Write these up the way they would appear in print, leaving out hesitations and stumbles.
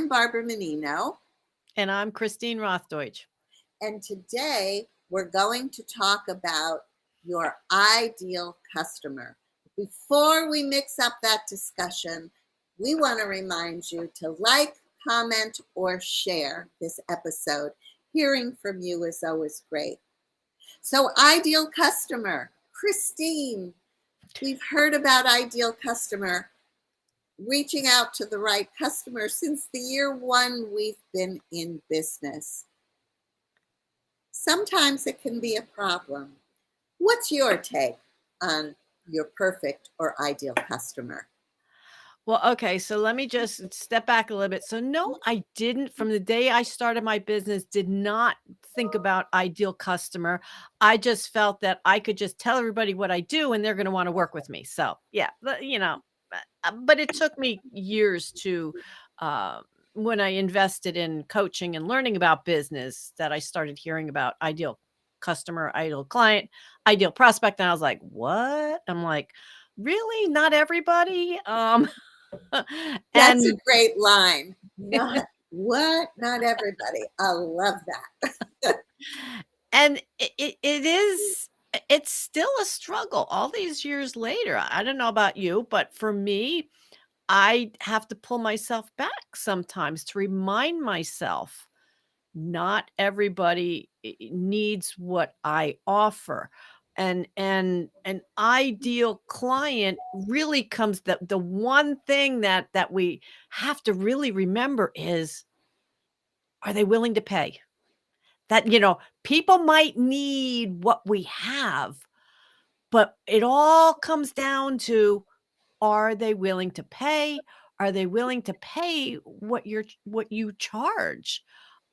I'm Barbara Menino, And I'm Christine Rothdeutsch. and today we're going to talk about your ideal customer. Before we mix up that discussion, we want to remind you to like, comment, or share this episode. Hearing from you is always great. So, ideal customer, Christine, we've heard about ideal customer, reaching out to the right customer since the year one we've been in business. Sometimes it can be a problem. What's your take on your perfect or ideal customer? Well, okay, so let me just step back a little bit. So no, I didn't from the day I started my business, did not think about ideal customer. I just felt that I could just tell everybody what I do and they're going to want to work with me. So, yeah, but it took me years to uh when I invested in coaching and learning about business that I started hearing about ideal customer, ideal client, ideal prospect, and I was like, "What?" I'm like, "Really? Not everybody?" That's a And great line. Not what? Not everybody. I love that. and it's still a struggle all these years later. I don't know about you, but for me, I have to pull myself back sometimes to remind myself not everybody needs what I offer. And an ideal client really comes the one thing that we have to really remember is, are they willing to pay? That, people might need what we have, but it all comes down to, are they willing to pay? Are they willing to pay what you charge?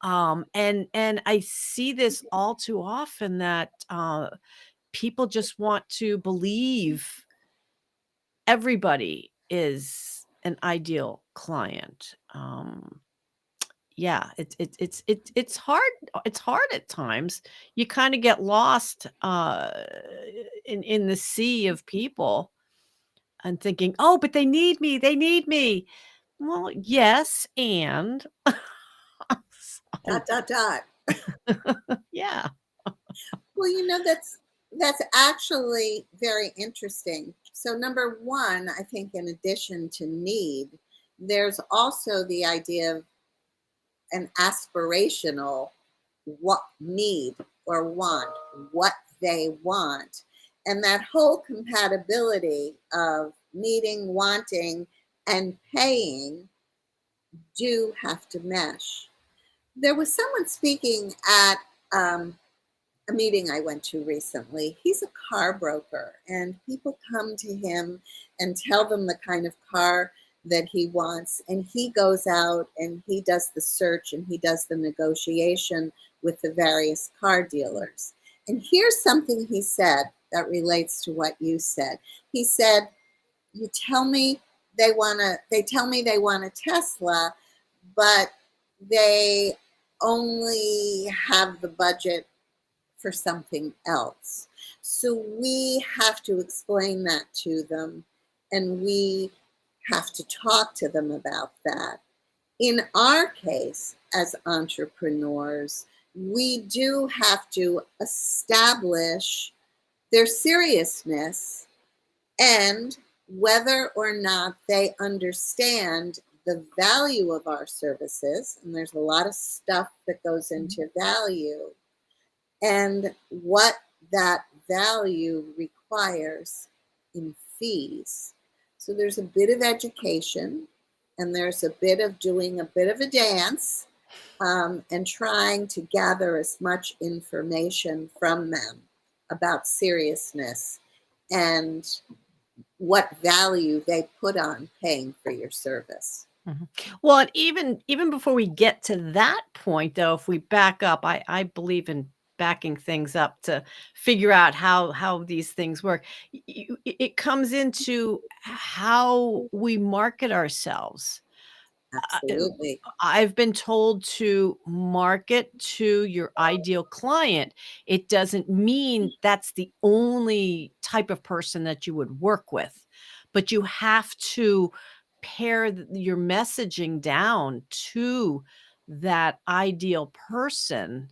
And I see this all too often that people just want to believe everybody is an ideal client. Yeah, it's hard at times. You kinda get lost, in the sea of people and thinking, "Oh, but they need me." Well, yes, and so Dot dot dot. yeah. Well, that's actually very interesting. So number one, I think in addition to need, there's also the idea of an aspirational what need or want, what they want. And that whole compatibility of needing, wanting, and paying do have to mesh. There was someone speaking at a meeting I went to recently. He's a car broker, and people come to him and tell them the kind of car that he wants. And he goes out and he does the search and he does the negotiation with the various car dealers. And here's something he said that relates to what you said. He said, "You tell me they tell me they want a Tesla, but they only have the budget for something else." So we have to explain that to them, and we have to talk to them about that. In our case, as entrepreneurs, we do have to establish their seriousness and whether or not they understand the value of our services. And there's a lot of stuff that goes into value and what that value requires in fees. So there's a bit of education and there's a bit of doing a bit of a dance and trying to gather as much information from them about seriousness and what value they put on paying for your service. Mhm. Well, and even before we get to that point, though, if we back up, I believe in backing things up to figure out how these things work. It comes into how we market ourselves. I Absolutely. I've been told to market to your ideal client. It doesn't mean that's the only type of person that you would work with, but you have to pare your messaging down to that ideal person.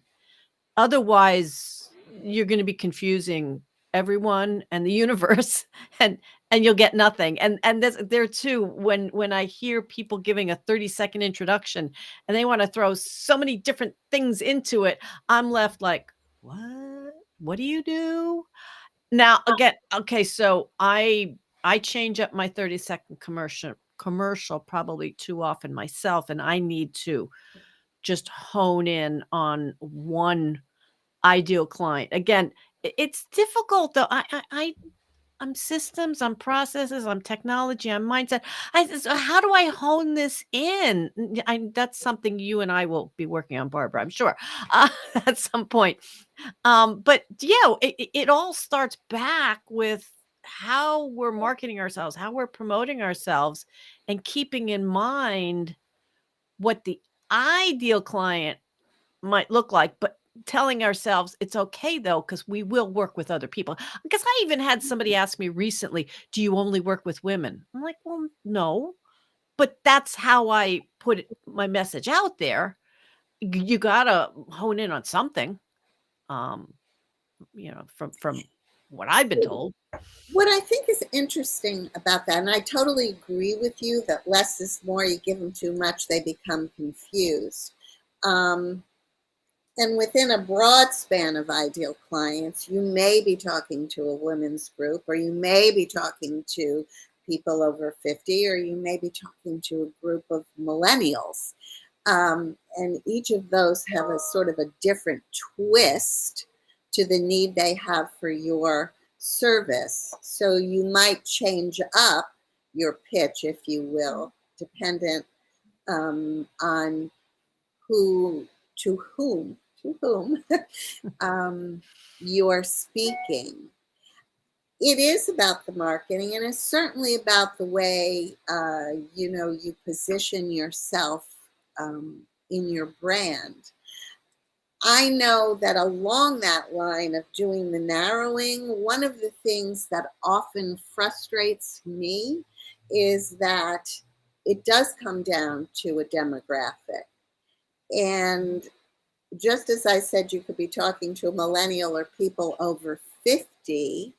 Otherwise, you're gonna be confusing everyone and the universe, and you'll get nothing, and this there too, when I hear people giving a 30-second introduction, and they wanna throw so many different things into it, I'm left like, "What? What do you do?" Now, again, okay, so I change up my 30-second commercial probably too often myself, and I need to just hone in on one ideal client. Again, it's difficult though. I'm systems, I'm processes, I'm technology, I'm mindset. So how do I hone this in? That's something you and I will be working on, Barbara, I'm sure, at some point. But yeah, it all starts back with how we're marketing ourselves, how we're promoting ourselves, and keeping in mind what the ideal client might look like, but telling ourselves it's okay though, because we will work with other people. Because I even had somebody ask me recently, "Do you only work with women?" I'm like, "Well, no," but that's how I put my message out there. You gotta hone in on something, um, from what I've been told. What I think is interesting about that, and I totally agree with you that less is more, you give them too much, they become confused. Um, and within a broad span of ideal clients, you may be talking to a women's group, or you may be talking to people over 50, or you may be talking to a group of millennials. And each of those have a sort of a different twist to the need they have for your service. So you might change up your pitch, if you will, dependent on who to whom you're speaking. It is about the marketing, and it's certainly about the way you position yourself in your brand. I know that along that line of doing the narrowing, one of the things that often frustrates me is that it does come down to a demographic. And just as I said, you could be talking to a millennial or people over 50,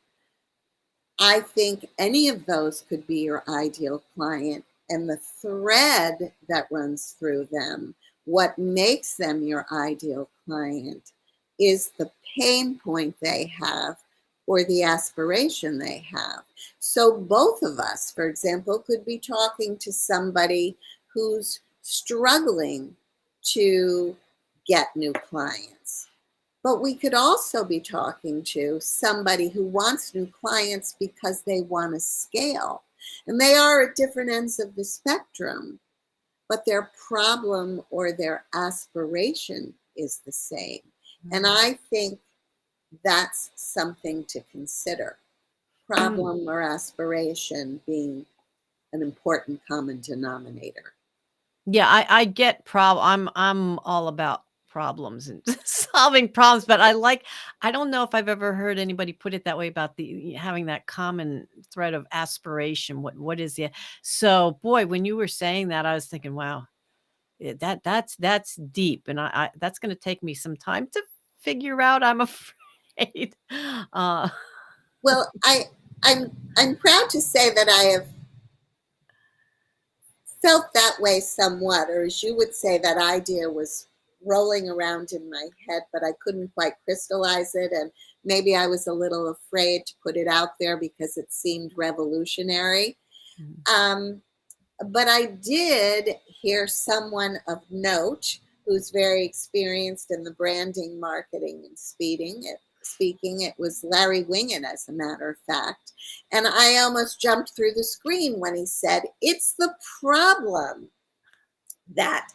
I think any of those could be your ideal client. And the thread that runs through them, what makes them your ideal client, is the pain point they have or the aspiration they have. So, both of us, for example, could be talking to somebody who's struggling to get new clients. But we could also be talking to somebody who wants new clients because they want to scale. And they are at different ends of the spectrum, but their problem or their aspiration is the same. And Mm. I think that's something to consider. Mm. Problem or aspiration being an important common denominator. Yeah, I get I'm all about problems and solving problems, but I don't know if I've ever heard anybody put it that way about the having that common thread of aspiration. What is the so boy, when you were saying that, I was thinking, wow, that's deep, and I that's gonna take me some time to figure out, I'm afraid. Uh, Well, I'm proud to say that I have felt that way somewhat, or as you would say, that idea was rolling around in my head, but I couldn't quite crystallize it. And maybe I was a little afraid to put it out there because it seemed revolutionary. mm, Um, but I did hear someone of note who's very experienced in the branding, marketing, and speaking. It was Larry Wingen, as a matter of fact. And I almost jumped through the screen when he said, "It's the problem that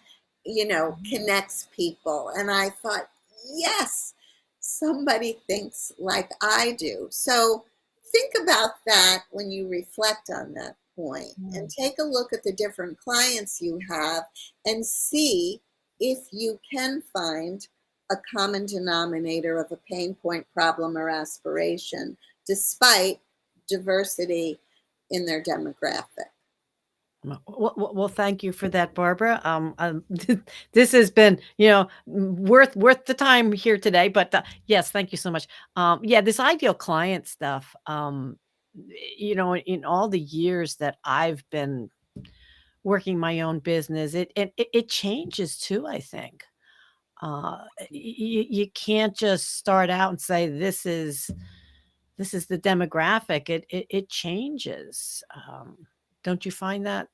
connects people." And I thought, yes, somebody thinks like I do. So think about that when you reflect on that point, and mm. take a look at the different clients you have and see if you can find a common denominator of a pain point, problem, or aspiration, despite diversity in their demographic. Well, thank you for that, Barbara. This has been, worth the time here today. But yes, thank you so much. Yeah, this ideal client stuff. In all the years that I've been working my own business, it changes too. I think you can't just start out and say this is the demographic. It changes. Don't you find that?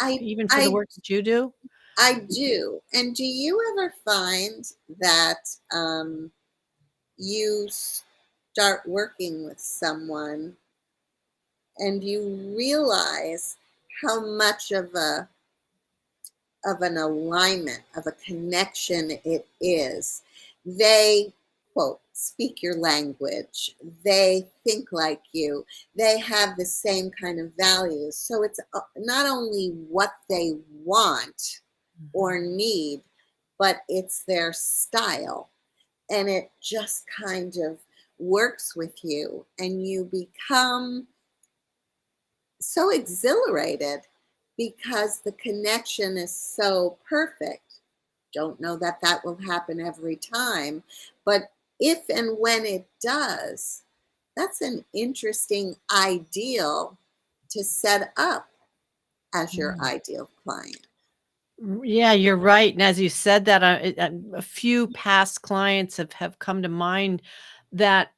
I Even for the I work that you do? I do. And do you ever find that you start working with someone and you realize how much of an alignment, of a connection it is? They, quote, speak your language. They think like you. They have the same kind of values. So it's not only what they want Mhm. or need, but it's their style. And it just kind of works with you, and you become so exhilarated because the connection is so perfect. Don't know that that will happen every time, but if and when it does, that's an interesting ideal to set up as your Mm. ideal client. Yeah, you're right, and as you said that, a few past clients have come to mind that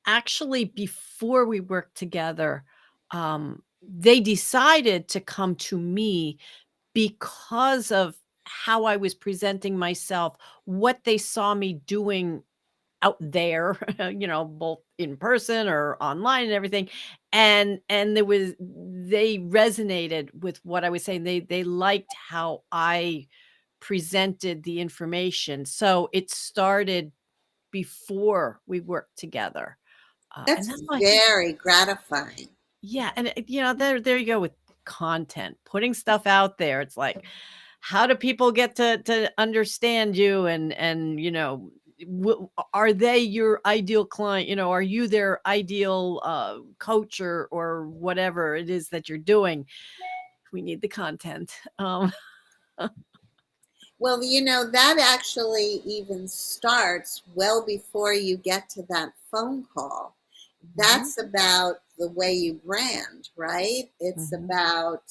actually before we worked together, they decided to come to me because of how I was presenting myself, what they saw me doing out there, both in person or online and everything. And they resonated with what I was saying. They liked how I presented the information. So it started before we worked together. And That's that's why I think, very gratifying. yeah, and there you go with content, putting stuff out there. It's like, how do people get to understand you? And are they your ideal client? Are you their ideal coach or whatever it is that you're doing? We need the content. Well, that actually even starts well before you get to that phone call. Mhm, That's about the way you brand, right? It's mhm. about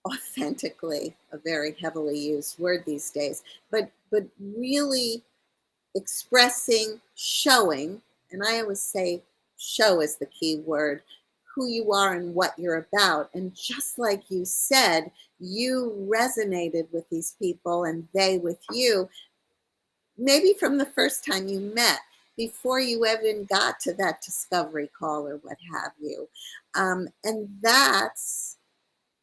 authentically, a very heavily used word these days, but really expressing, showing, and I always say show is the key word, who you are and what you're about. And just like you said, you resonated with these people and they with you, maybe from the first time you met, before you even got to that discovery call or what have you. And that's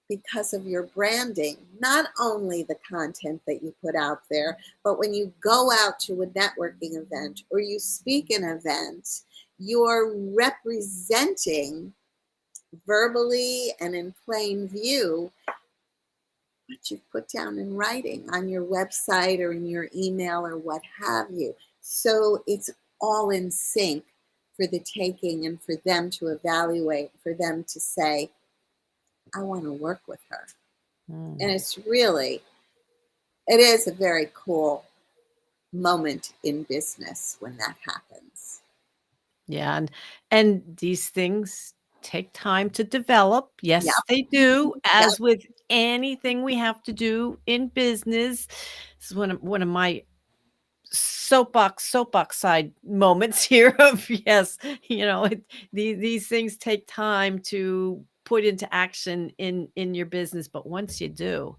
because of your branding, not only the content that you put out there, but when you go out to a networking event or you speak an event, you're representing verbally and in plain view what you've put down in writing on your website or in your email or what have you. So it's all in sync for the taking and for them to evaluate, for them to say, I want to work with her. And Mm. it is a very cool moment in business when that happens. Yeah, and these things take time to develop. Yes, Yep, they do. yep. As with anything we have to do in business, this is one of my soapbox side moments here of yes, these things take time to put into action in your business, but once you do,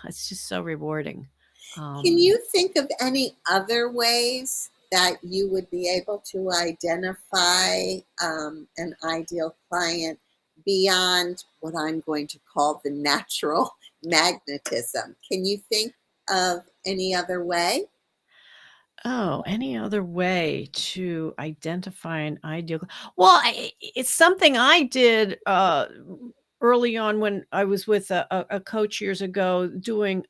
it's just so rewarding. Can Um you think of any other ways that you would be able to identify an ideal client beyond what I'm going to call the natural magnetism? Can you think of any other way? Oh, any other way to identify an ideal well, it's something I did, early on when I was with a coach years ago doing,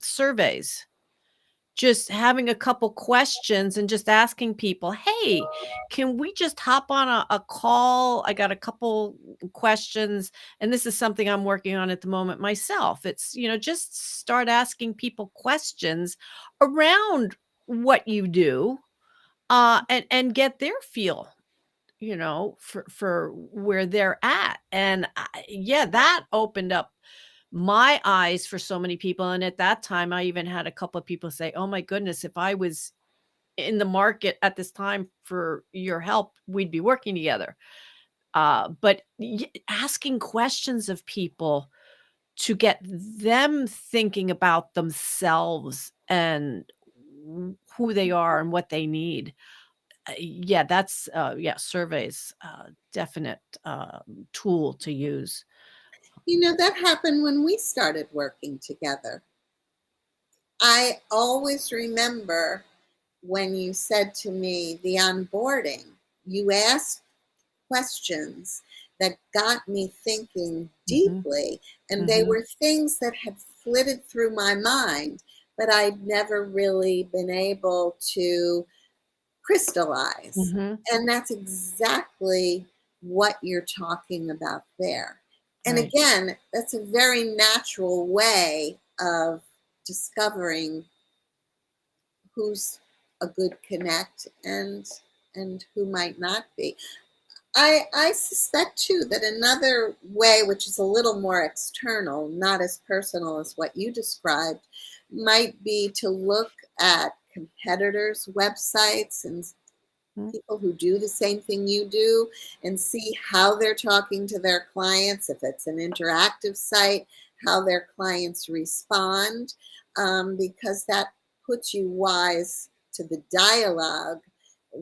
surveys just having a couple questions and just asking people, "Hey, can we just hop on a call? I got a couple questions, and this is something I'm working on at the moment myself." It's, just start asking people questions around what you do, and get their feel, for where they're at. And yeah, that opened up my eyes for so many people. And at that time, I even had a couple of people say, "Oh my goodness, if I was in the market at this time for your help, we'd be working together." But asking questions of people to get them thinking about themselves and who they are and what they need. Yeah, that's, yeah, surveys, definite, tool to use. That happened when we started working together. I always remember when you said to me, the onboarding, you asked questions that got me thinking Mhm, deeply. And they mhm, were things that had flitted through my mind, but I'd never really been able to crystallize. mhm, And that's exactly what you're talking about there. And right, again, that's a very natural way of discovering who's a good connect and who might not be. I suspect too that another way, which is a little more external, not as personal as what you described, might be to look at competitors' websites and mm, people who do the same thing you do and see how they're talking to their clients, if it's an interactive site, how their clients respond, because that puts you wise to the dialogue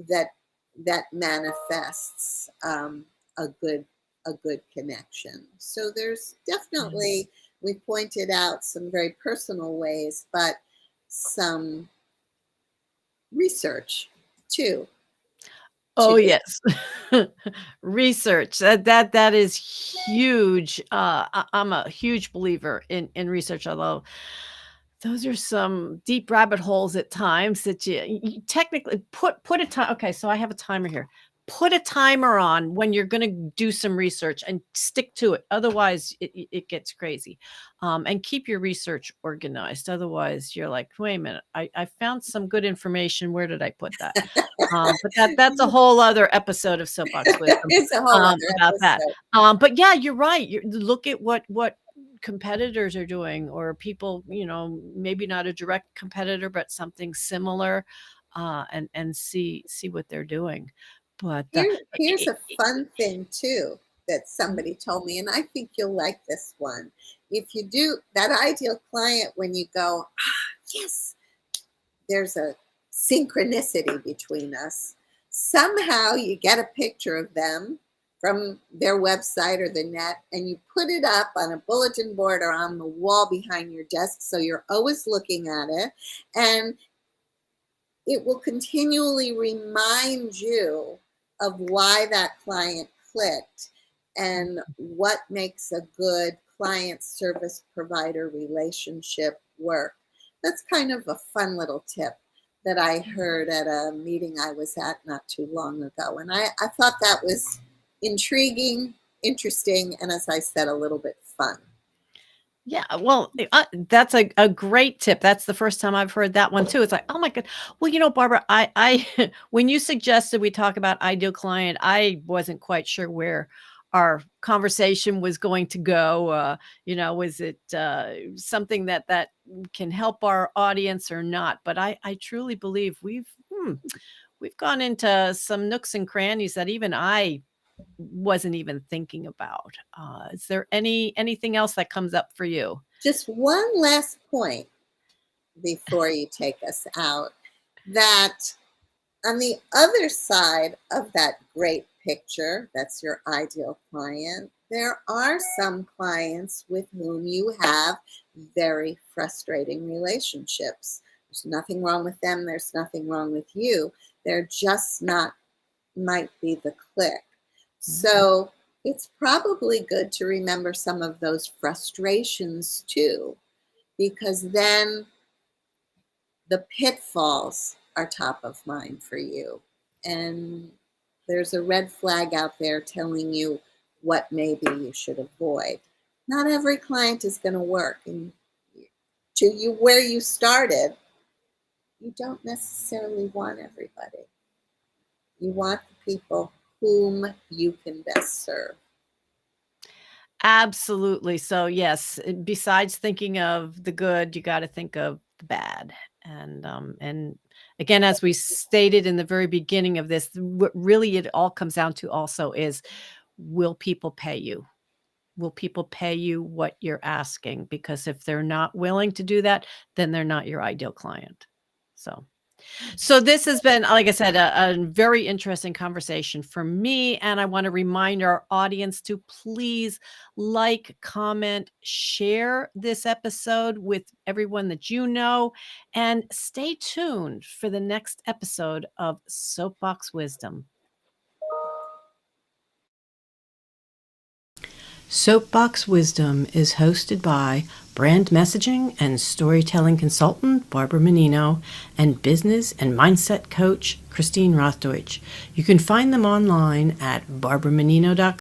that manifests a good connection. So there's yes. definitely, we pointed out some very personal ways, but some research too to Oh, do. yes. Research, that is huge. I'm a huge believer in research, although those are some deep rabbit holes at times that you technically put a time. Okay, so I have a timer here. Put a timer on when you're gonna do some research and stick to it. Otherwise, it gets crazy. And keep your research organized. Otherwise, you're like, "Wait a minute, I found some good information. Where did I put that?" But that's a whole other episode of Soapbox Wisdom, It's a whole other about that. episode. But yeah, you're right. Look at what competitors are doing, or people, maybe not a direct competitor, but something similar, and see what they're doing. But, Here's I a fun thing too that I somebody told me, and I think you'll like this one. If you do that ideal client, when you go, yes, there's a synchronicity between us. Somehow you get a picture of them from their website or the net and you put it up on a bulletin board or on the wall behind your desk so you're always looking at it. And it will continually remind you of why that client clicked and what makes a good client service provider relationship work. That's kind of a fun little tip that I heard at a meeting I was at not too long ago. And I thought that was intriguing, interesting, and as I said, a little bit fun. Yeah, well, that's a great tip. That's the first time I've heard that one too. It's like, "Oh my god." Well, Barbara, I when you suggested we talk about ideal client, I wasn't quite sure where our conversation was going to go. Was it, something that can help our audience or not? But I truly believe we've gone into some nooks and crannies that even I wasn't even thinking about. Is there anything else that comes up for you? Just one last point before you take us out, that on the other side of that great picture, that's your ideal client, there are some clients with whom you have very frustrating relationships. There's nothing wrong with them, there's nothing wrong with you. They're just not, might be the click. Mhm. So it's probably good to remember some of those frustrations too, because then the pitfalls are top of mind for you. And there's a red flag out there telling you what maybe you should avoid. Not every client is going to work. And to you, where you started, you don't necessarily want everybody. You want the people whom you can best serve. Absolutely. So, yes, besides thinking of the good, you gotta think of the bad. And again, as we stated in the very beginning of this, what really it all comes down to also is, will people pay you? Will people pay you what you're asking? Because if they're not willing to do that, then they're not your ideal client. So this has been, like I said, a very interesting conversation for me, and I wanna remind our audience to please like, comment, share this episode with everyone that you know, and stay tuned for the next episode of Soapbox Wisdom. Soapbox Wisdom is hosted by brand messaging and storytelling consultant Barbara Menino and business and mindset coach Christine Rothdeutsch. You can find them online at barbaramenino.com